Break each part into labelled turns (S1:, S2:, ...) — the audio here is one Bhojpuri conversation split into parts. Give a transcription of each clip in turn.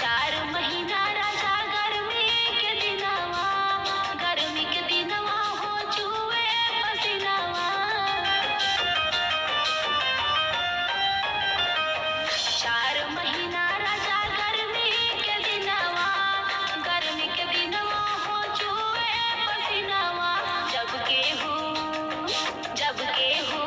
S1: चार महीना राजा गर्मी के दिनवा हो जुए पसीनावा। चार महीना राजा गर्मी के दिनवा हो जुए पसीनावा। जब केहू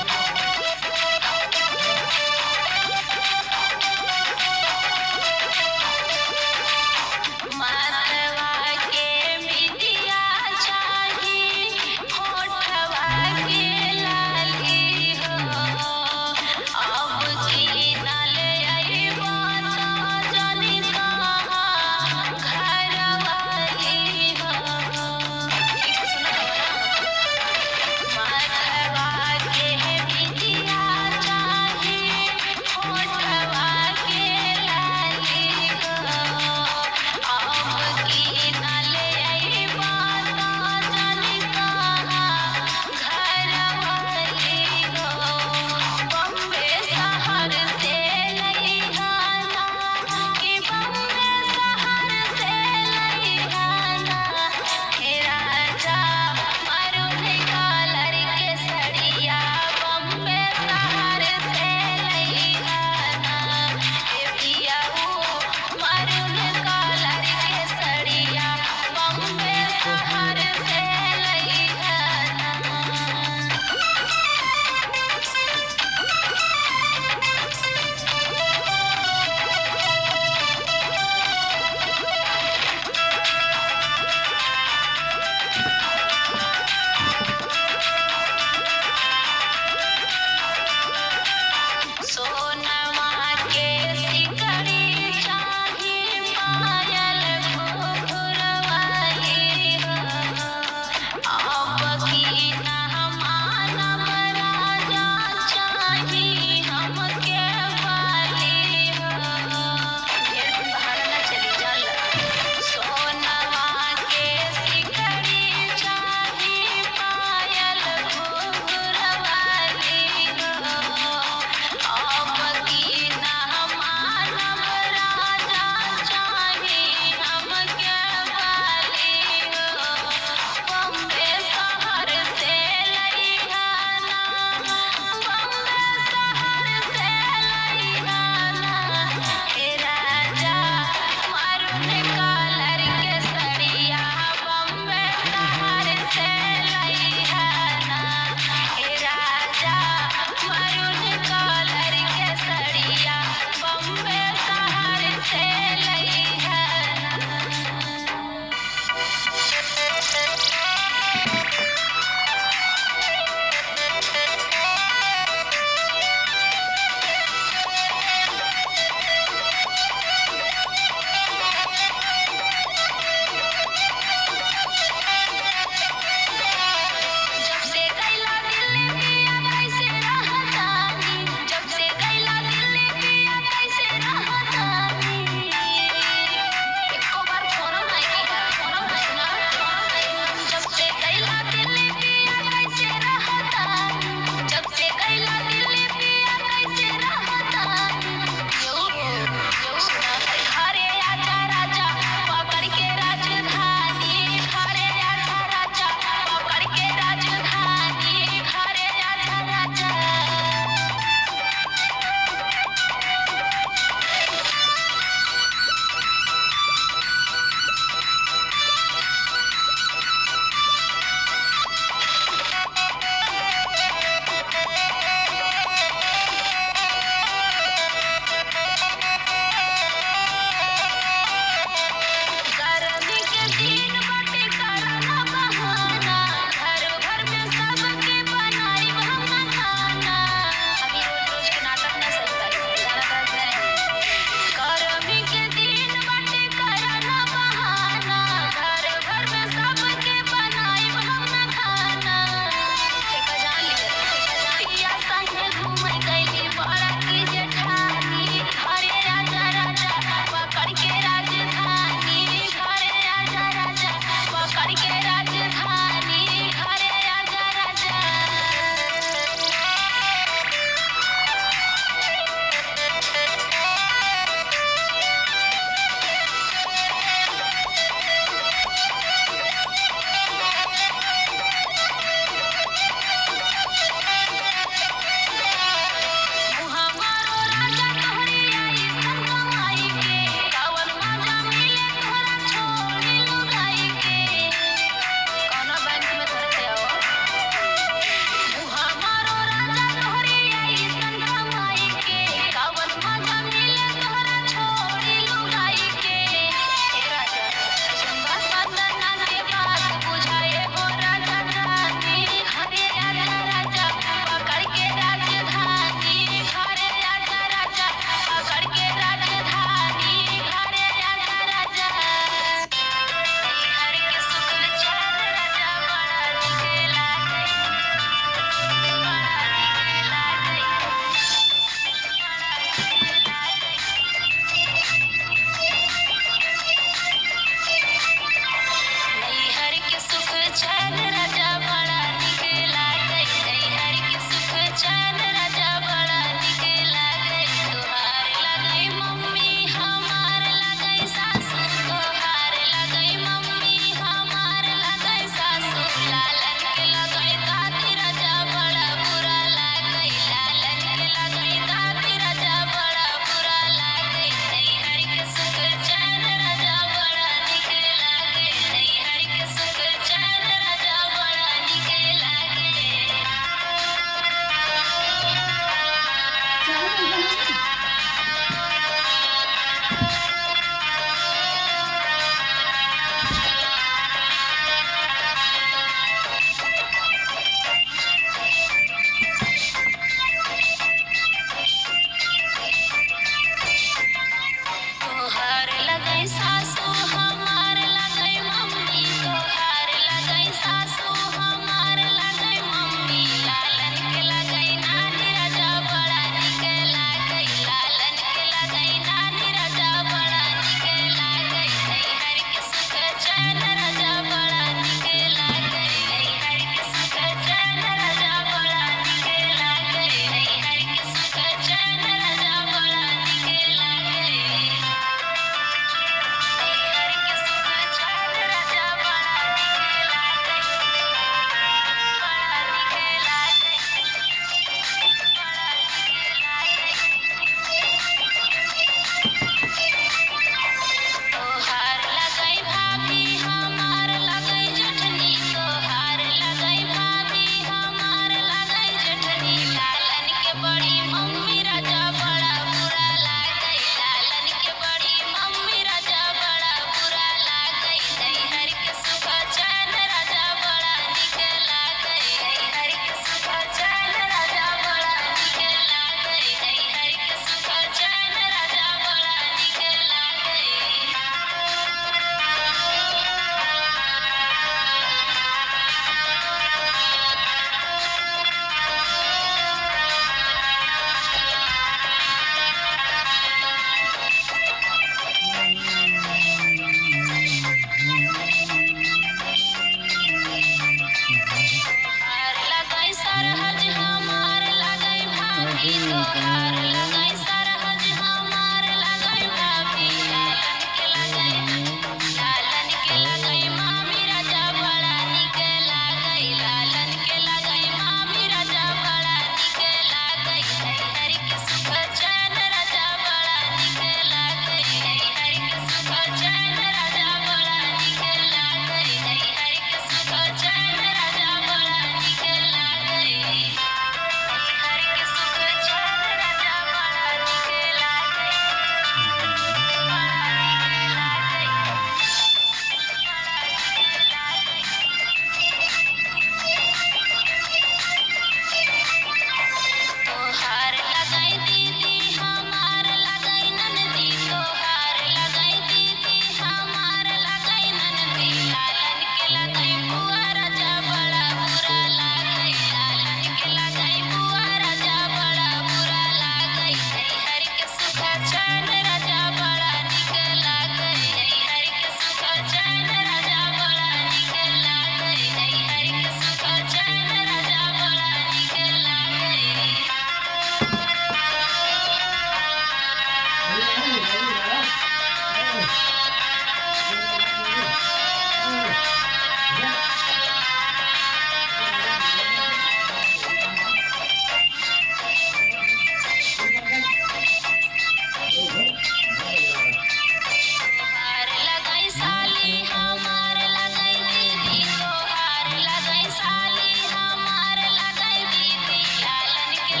S1: हार लगाई साली हमार लगाई दीदी तोहार लगाई साली हमार लगाई दीदी लालन के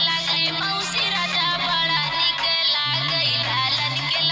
S1: लगाई मौसी राजा बड़ा निक लागई लालन के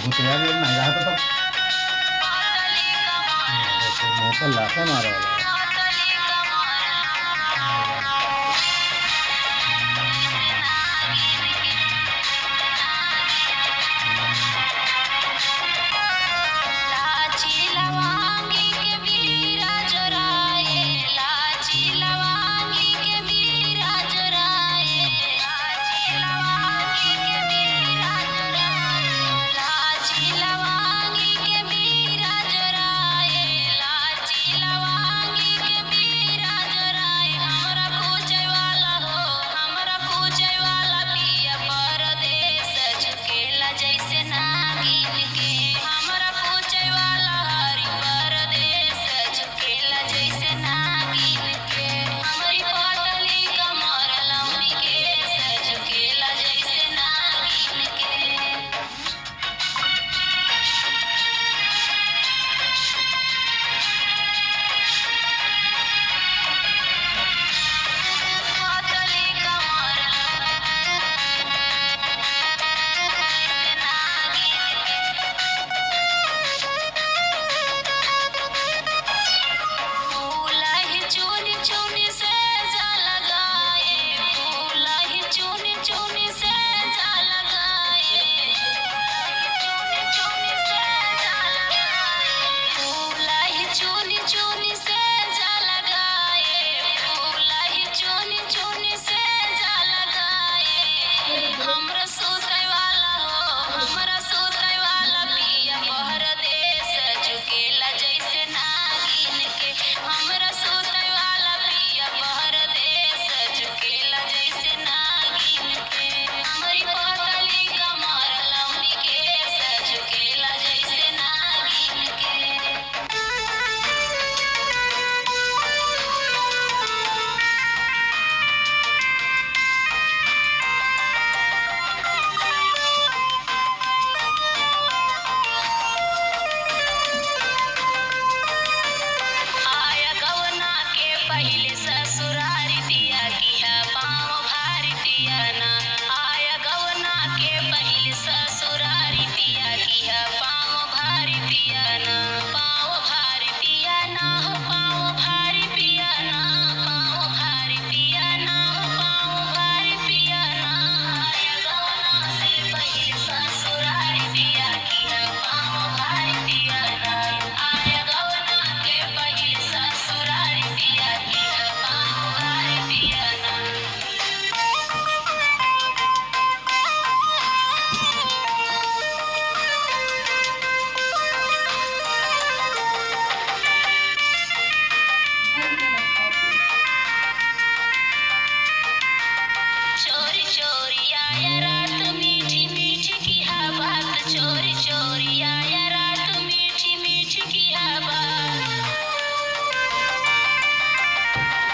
S2: भूतिया भी नहीं रहा तो
S1: पातली कमर
S2: मुंह पर लाते मारे वाला
S1: पातली लाची लवांगी के बीरा जोराए लाची लवांगी के बीरा जोराए लाची लवांगी के बीरा जोराए लाची लवांगी के बीरा जोराए लाची लवांगी के बीरा जोराए हमरा पूछे वाला हो हमरा पूछे वाला पिया परदेस झुकेला जैसे नागिन के हमरा पूछे वाला हरि परदेस झुकेला जैसे नागिन के हमरी पातली कमर लंबी केस झुकेला जैसे नागिन के पातली कमर जैसे नागिन के फूला ही चुनी चुनी से जा लगाए फूला ही चुनी चुनी से जा लगाए चुनी चुनी से जा लगाए फूला ही चुनी चुनी से जा लगाए फूला ही चुनी चुनी से जा लगाए हमरा सुतै वाला हो हमरा सुतै वाला पिया परदेस झुकेला जैसे नागिन के हमरा सुतै वाला पिया परदेस झुकेला जैसे नागिन के हमरी पातली कमर लंबी केस झुकेला जैसे नागिन के आया गवना के पहिले ससुरारी पिया किया पाँव भारी पिया ना आया गवना के पहिले ससुरारी पिया किया पाँव भारी पिया ना पाँव भारी पिया ना हो पाँव भारी पिया ना पाँव भारी पिया ना हो पाँव भारी पिया ना आया गवना से पहिले ससुरारी पिया किया पाँव भारी पिया ना आया गवना के पहिले ससुरारी पिया किया पाँव भारी पिया ना चोरी चोरी आया रात मीठी मीठी की बात चोरी चोरी आया रात मीठी मीठी की बात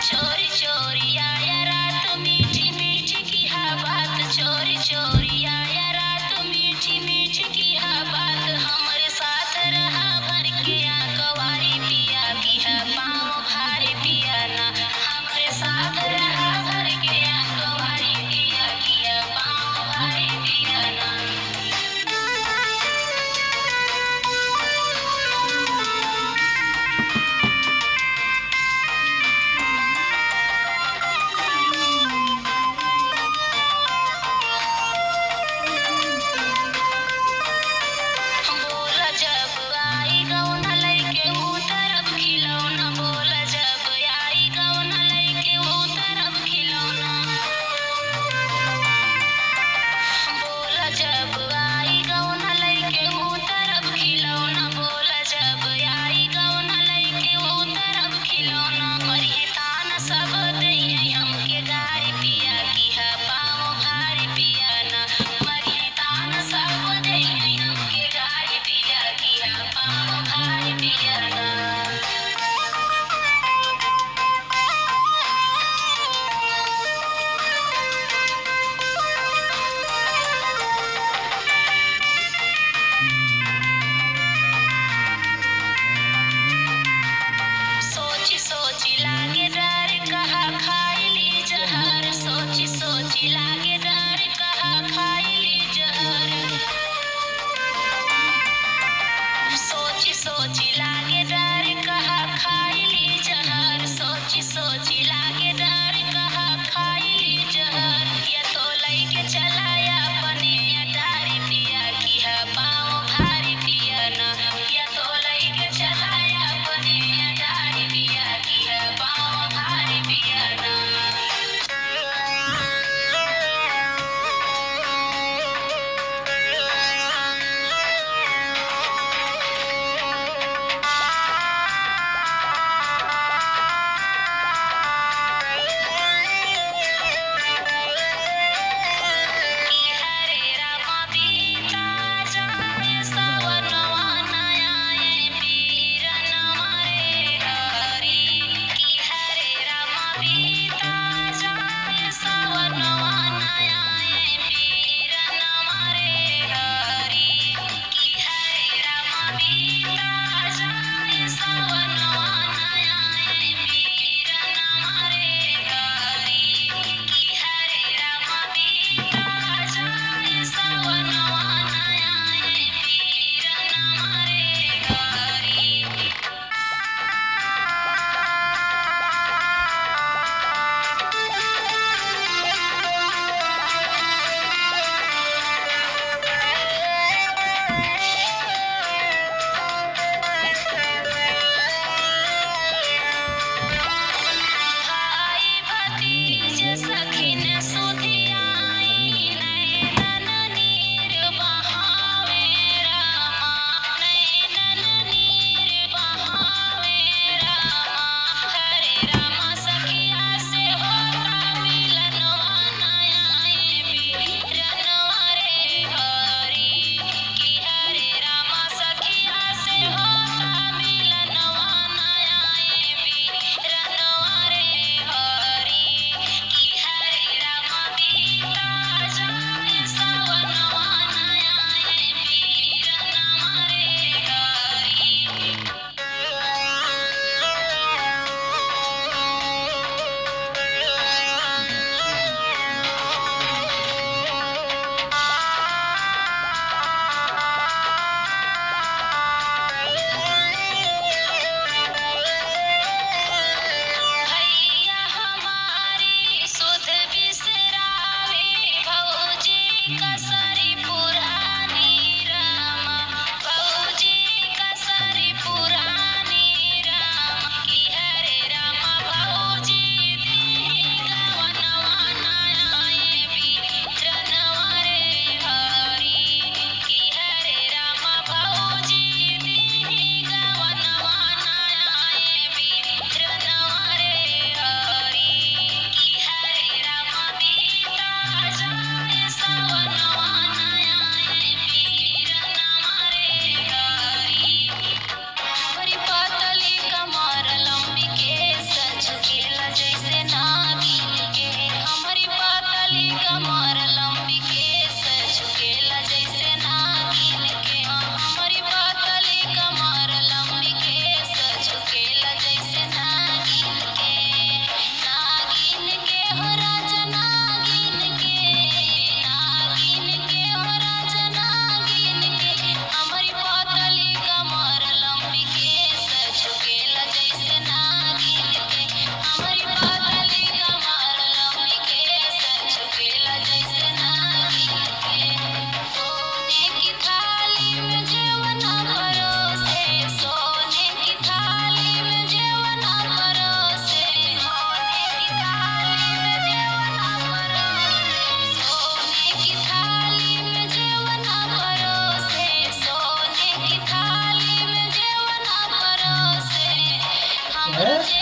S1: चोरी चोरी आया रात मीठी मीठी की बात चोरी चोरी आया रात मीठी मीठी की बात हमरे साथ रहा भर के कवारी पिया किया पाँव भारी पिया ना हमरे साथ रहा भर के कवारी पिया किया पाँव भारी पिया ना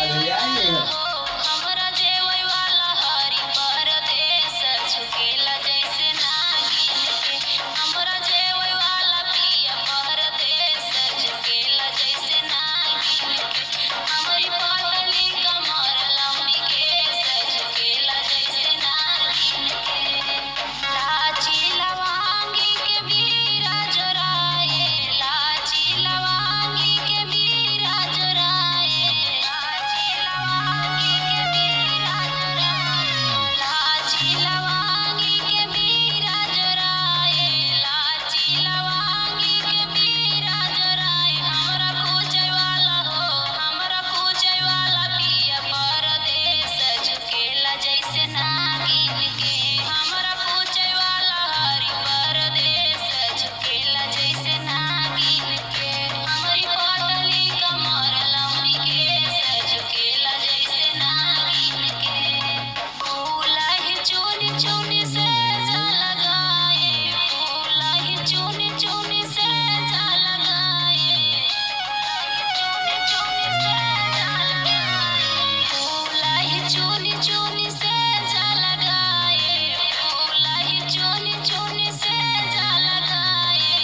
S2: भैया ये है।
S1: हमरा जेवै वाला हरि परदेस झुकेला जैसे नागिन के हमरा जेवै वाला पिया परदेस झुकेला जैसे नागिन के हमरी पातली कमर लंबी केस झुकेला जैसे नागिन के लाची लवांगी के बीरा जोराए लाची लवांगी के बीरा जोराए लाची लवांगी के बीरा जोराए लाची लवांगी के बीरा जोराए लाची लवांगी के बीरा जोराए हमरा पूछे वाला हो हमरा पूछे वाला पिया परदेस झुकेला जैसे नागिन के हमरा पूछे वाला हरि परदेस झुकेला जैसे नागिन के हमरी पातली कमर लंबी केस झुकेला जैसे नागिन के फूला ही चुनी चुनी से जा लगाए फूला ही चुनी चुनी से जा लगाए चुनी चुनी से जा लगाए फूला ही चुनी चुनी से जा लगाए फूला ही चुनी चुनी से जा लगाए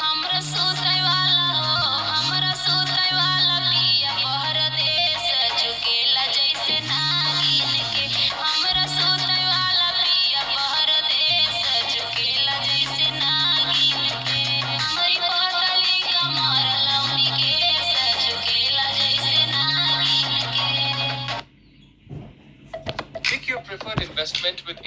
S1: हमरा सोतै वाला हो हमरा सोतै वाला पिया परदेस झुकेला जैसे नागिन के हमरा सोतै वाला पिया परदेस झुकेला जैसे नागिन के हमरी पातली कमर लंबी केस झुकेला जैसे नागिन के
S3: Pick your preferred investment with